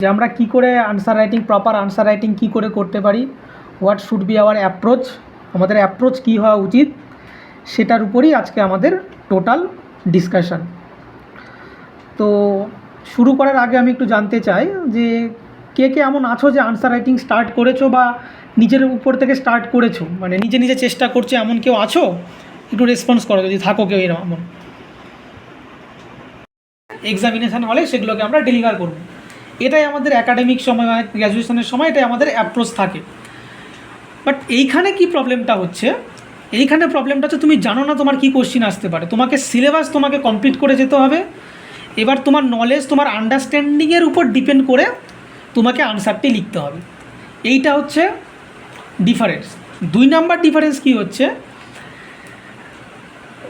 যে আমরা কি করে answer writing, proper answer writing কী করে করতে পারি, what should be our approach, আমাদের অ্যাপ্রোচ কী হওয়া উচিত, সেটার উপরই আজকে আমাদের টোটাল ডিসকাশন। তো শুরু করার আগে আমি একটু জানতে চাই যে কে কে এমন আছো যে আনসার রাইটিং স্টার্ট করেছো বা নিজের উপর থেকে স্টার্ট করেছো, মানে নিজে নিজে চেষ্টা করছো, এমন কেউ আছো? একটু রেসপন্স করো যদি থাকো কেউ এমন। এক্সামিনেশান হলে সেগুলোকে আমরা ডেলিভার করব, এটাই আমাদের একাডেমিক সময়, গ্র্যাজুয়েশনের সময় এটাই আমাদের অ্যাপ্রোচ থাকে। বাট এইখানে কি প্রবলেমটা হচ্ছে, এইখানে প্রবলেমটা হচ্ছে তুমি জানো না তোমার কী কোশ্চিন আসতে পারে। তোমাকে সিলেবাস তোমাকে কমপ্লিট করে যেতে হবে। এবার তোমার নলেজ, তোমার আন্ডারস্ট্যান্ডিংয়ের উপর ডিপেন্ড করে তোমাকে আনসারটি লিখতে হবে। এইটা হচ্ছে ডিফারেন্স। 2 নাম্বার ডিফারেন্স কী হচ্ছে,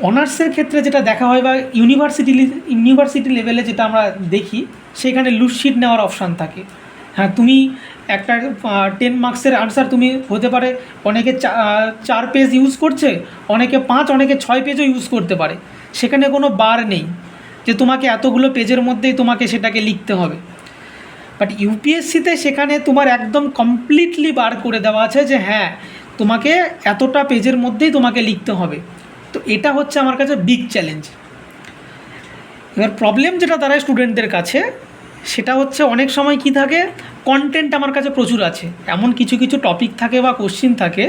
অনার্সের ক্ষেত্রে যেটা দেখা হয় বা ইউনিভার্সিটি লেভেলে যেটা আমরা দেখি, সেখানে লুজশিট নেওয়ার অপশান থাকে। হ্যাঁ, তুমি একটা 10 মার্কসের আনসার তুমি হতে পারে, অনেকে 4 পেজ ইউজ করছে, অনেকে 5, অনেকে 6 পেজও ইউজ করতে পারে। সেখানে কোনো বার নেই যে তোমাকে এতগুলো পেজের মধ্যেই তোমাকে সেটাকে লিখতে হবে। বাট ইউপিএসসিতে সেখানে তোমার একদম কমপ্লিটলি বার করে দেওয়া আছে যে হ্যাঁ, তোমাকে এতটা পেজের মধ্যেই তোমাকে লিখতে হবে। তো এটা হচ্ছে আমার কাছে বিগ চ্যালেঞ্জ। এবার প্রবলেম যেটা দাঁড়ায় স্টুডেন্টদের কাছে, সেটা হচ্ছে অনেক সময় কি থাকে, কন্টেন্ট আমার কাছে প্রচুর আছে, এমন কিছু কিছু টপিক থাকে বা কোশ্চিন থাকে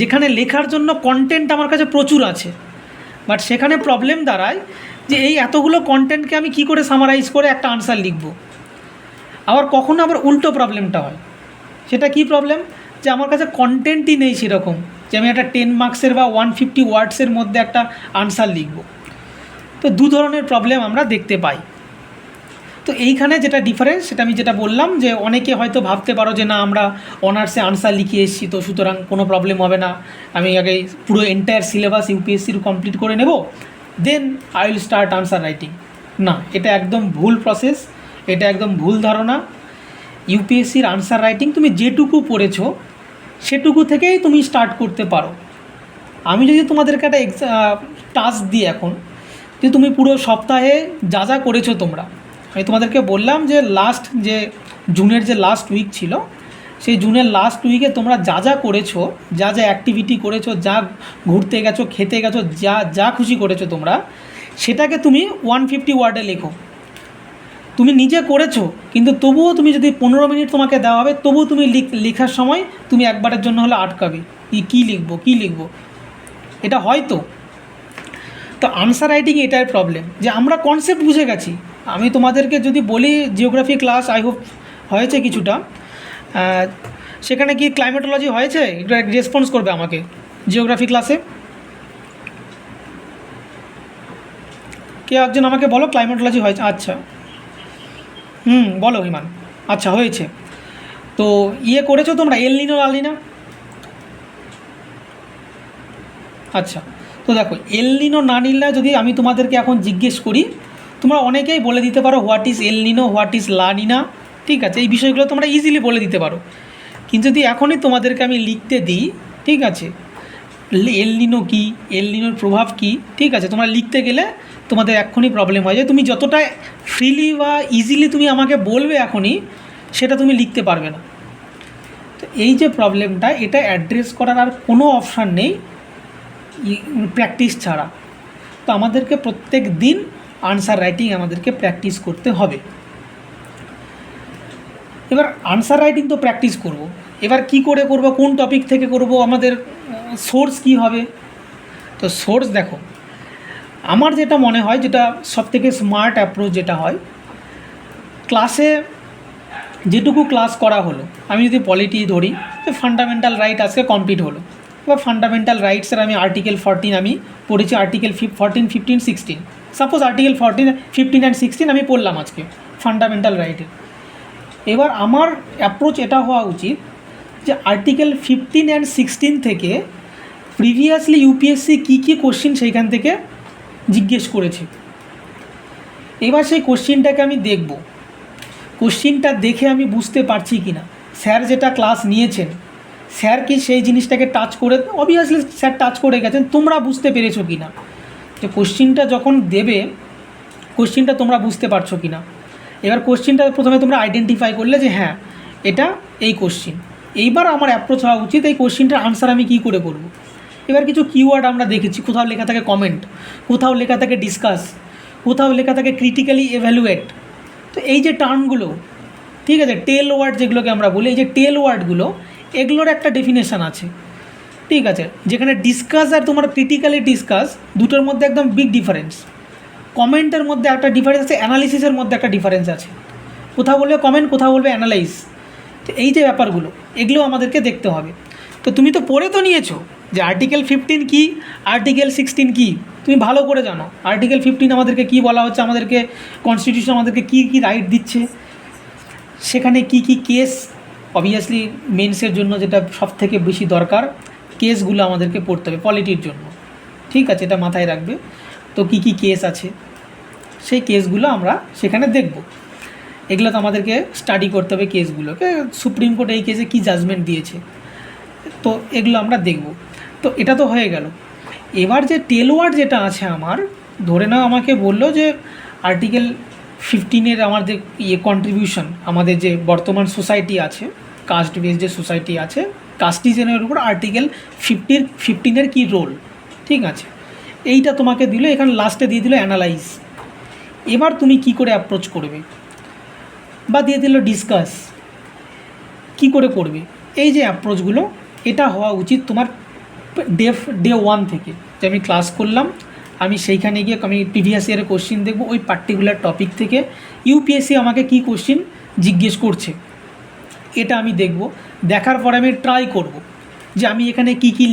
যেখানে লেখার জন্য কন্টেন্ট আমার কাছে প্রচুর আছে। বাট সেখানে প্রবলেম দাঁড়ায় যে এই এতগুলো কন্টেন্টকে আমি কি করে সামারাইজ করে একটা আনসার লিখব। আবার কখনো আবার উল্টো প্রবলেমটা হয়। সেটা কি প্রবলেম, যে আমার কাছে কন্টেন্টই নেই সেরকম যে আমি একটা 10 মার্কসের বা 150 ওয়ার্ডসের মধ্যে একটা আনসার লিখব। তো 2 ধরনের প্রবলেম আমরা দেখতে পাই। তো এইখানে যেটা ডিফারেন্স, সেটা আমি যেটা বললাম যে অনেকে হয়তো ভাবতে পারো যে না, আমরা অনার্সে আনসার লিখে এসেছি, তো সুতরাং কোনো প্রবলেম হবে না, আমি আগে পুরো এন্টায়ার সিলেবাস ইউপিএসসির কমপ্লিট করে নেব, then I will start answer writing. না, এটা একদম ভুল প্রসেস, এটা একদম ভুল ধারণা। ইউপিএসসির আনসার রাইটিং তুমি যেটুকু পড়েছো সেটুকু থেকেই তুমি স্টার্ট করতে পারো। আমি যদি তোমাদেরকে একটা টাস্ক দিই এখন, যে তুমি পুরো সপ্তাহে যা যা করেছো, তোমরা, আমি তোমাদেরকে বললাম যে জুনের যে লাস্ট উইক ছিল, সেই জুনের লাস্ট উইকে তোমরা যা যা করেছো, যা যা অ্যাক্টিভিটি করেছো, যা ঘুরতে গেছো, খেতে গেছো, যা যা খুশি করেছো তোমরা, সেটাকে তুমি 150 ওয়ার্ডে লেখো। তুমি নিজে করেছো, কিন্তু তবুও তুমি যদি 15 মিনিট তোমাকে দেওয়া হবে, তবুও তুমি লেখার সময় তুমি একবারের জন্য হলে আটকাবে, কী লিখবো। এটা হয় তো আনসার রাইটিং এটাই প্রবলেম, যে আমরা কনসেপ্ট বুঝে গেছি। আমি তোমাদেরকে যদি বলি, জিওগ্রাফি ক্লাস আই হোপ হয়েছে কিছুটা, সেখানে কি ক্লাইমেটোলজি হয়েছে? এটা রেসপন্স করবে আমাকে। জিওগ্রাফি ক্লাসে কেউ একজন আমাকে বলো ক্লাইমেটোলজি হয়েছে? আচ্ছা, বলো ইমান। আচ্ছা, হয়েছে। তো করেছো তোমরা এল নিনো লাল নিনা? আচ্ছা, তো দেখো, এল নিনো না নিলে যদি আমি তোমাদেরকে এখন জিজ্ঞেস করি, তোমরা অনেকেই বলে দিতে পারো what is L Niño, what is লা নিনা, ঠিক আছে, এই বিষয়গুলো তোমরা ইজিলি বলে দিতে পারো। কিন্তু যদি এখনই তোমাদেরকে আমি লিখতে দিই, ঠিক আছে, এল নিনো কী, এল নিনোর প্রভাব কী, ঠিক আছে, তোমরা লিখতে গেলে তোমাদের এক্ষুনি প্রবলেম হয় যে তুমি যতটা ফ্রিলি বা ইজিলি তুমি আমাকে বলবে এখনই, সেটা তুমি লিখতে পারবে না। তো এই যে প্রবলেমটা, এটা অ্যাড্রেস করার আর কোনো অপশান নেই প্র্যাকটিস ছাড়া। তো আমাদেরকে প্রত্যেক দিন আনসার রাইটিং আমাদেরকে প্র্যাকটিস করতে হবে। এবার আনসার রাইটিং তো প্র্যাকটিস করব, এবার কি করে করব, কোন টপিক থেকে করব, আমাদের সোর্স কি হবে? তো সোর্স দেখো, আমার যেটা মনে হয়, যেটা সবথেকে স্মার্ট অ্যাপ্রোচ যেটা হয়, ক্লাসে যেটুকু ক্লাস করা হলো, আমি যদি পলিটি ধরি, যে ফান্ডামেন্টাল রাইট আজকে কমপ্লিট হলো, বা ফান্ডামেন্টাল রাইটসের আমি আর্টিকেল 14 আমি পড়েছি, আর্টিকেল 14, 15, 16, সাপোজ আর্টিকেল 14, 15 অ্যান্ড 16 আমি পড়লাম আজকে ফান্ডামেন্টাল রাইটের। এবার আমার অ্যাপ্রোচ এটা হওয়া উচিত যে আর্টিকেল 15 অ্যান্ড 16 থেকে প্রিভিয়াসলি ইউপিএসসি কী কোশ্চিন সেইখান থেকে জিজ্ঞেস করেছে। এবার সেই কোশ্চিনটাকে আমি দেখব, কোশ্চিনটা দেখে আমি বুঝতে পারছি কি না, স্যার যেটা ক্লাস নিয়েছেন, স্যার কি সেই জিনিসটাকে টাচ করে, অবভিয়াসলি স্যার টাচ করে গেছেন, তোমরা বুঝতে পেরেছো কি না, যে কোশ্চিনটা যখন দেবে, কোশ্চিনটা তোমরা বুঝতে পারছো কি না। এবার কোশ্চিনটা প্রথমে তোমরা আইডেন্টিফাই করলে যে হ্যাঁ এটা এই কোশ্চিন। এইবার আমার অ্যাপ্রোচ হওয়া উচিত এই কোশ্চিনটার আনসার আমি কী করে করব। এবার কিছু কিওয়ার্ড আমরা দেখেছি, কোথাও লেখা থাকে কমেন্ট, কোথাও লেখা থাকে ডিসকাস, কোথাও লেখা থাকে ক্রিটিক্যালি এভ্যালুয়েট। তো এই যে টার্মগুলো, ঠিক আছে, টেল ওয়ার্ড যেগুলোকে আমরা বলি, এই যে টেল ওয়ার্ডগুলো, এগুলোর একটা ডেফিনেশান আছে, ঠিক আছে, যেখানে ডিসকাস আর তোমার ক্রিটিক্যালি ডিসকাস দুটোর মধ্যে একদম বিগ ডিফারেন্স। কমেন্টের মধ্যে একটা ডিফারেন্স আছে, অ্যানালিসিসের মধ্যে একটা ডিফারেন্স আছে, কোথাও বলবে কমেন্ট, কোথাও বলবে অ্যানালাইজ। তো এই যে ব্যাপারগুলো, এগুলো আমাদেরকে দেখতে হবে। তো তুমি তো পড়ে তো নিয়েছো যে আর্টিকেল 15 কী, আর্টিকেল 16 কী, তুমি ভালো করে জানো আর্টিকেল 15 আমাদেরকে কী বলা হচ্ছে, আমাদেরকে কনস্টিটিউশন আমাদেরকে কী কী রাইট দিচ্ছে, সেখানে কী কী কেস, অবভিয়াসলি মেন্সের জন্য যেটা সব থেকে বেশি দরকার, কেসগুলো আমাদেরকে পড়তে হবে পলিটির জন্য, ঠিক আছে, এটা মাথায় রাখবে। তো কী কী কেস আছে সেই কেসগুলো আমরা সেখানে দেখব। এগুলো তো আমাদেরকে স্টাডি করতে হবে, কেসগুলোকে, সুপ্রিম কোর্ট এই কেসে কী জাজমেন্ট দিয়েছে, তো এগুলো আমরা দেখব। তো এটা তো হয়ে গেল। এবার যে টেল ওয়ার্ড যেটা আছে আমার, ধরে নাও আমাকে বললো যে আর্টিকেল 15 আমার যে কন্ট্রিবিউশন, আমাদের যে বর্তমান সোসাইটি আছে, কাস্ট বেস যে সোসাইটি আছে, কাস্টিজেনের উপর আর্টিকেল 15 কী রোল, ঠিক আছে, এইটা তোমাকে দিল, এখানে লাস্টে দিয়ে দিল অ্যানালাইজ। এবার তুমি কি করে অ্যাপ্রোচ করবে, বা দিয়ে দিল ডিসকাস, কি করে করবে, এই যে অ্যাপ্রোচগুলো, এটা হওয়া উচিত তোমার ডে 1 থেকে। যে আমি ক্লাস করলাম, আমি সেইখানে গিয়ে আমি প্রিভিয়াস ইয়ারের কোশ্চিন দেখব, ওই পার্টিকুলার টপিক থেকে ইউপিএসসি আমাকে কী কোশ্চিন জিজ্ঞেস করছে এটা আমি দেখব। দেখার পরে আমি ট্রাই করব যে আমি এখানে কী কী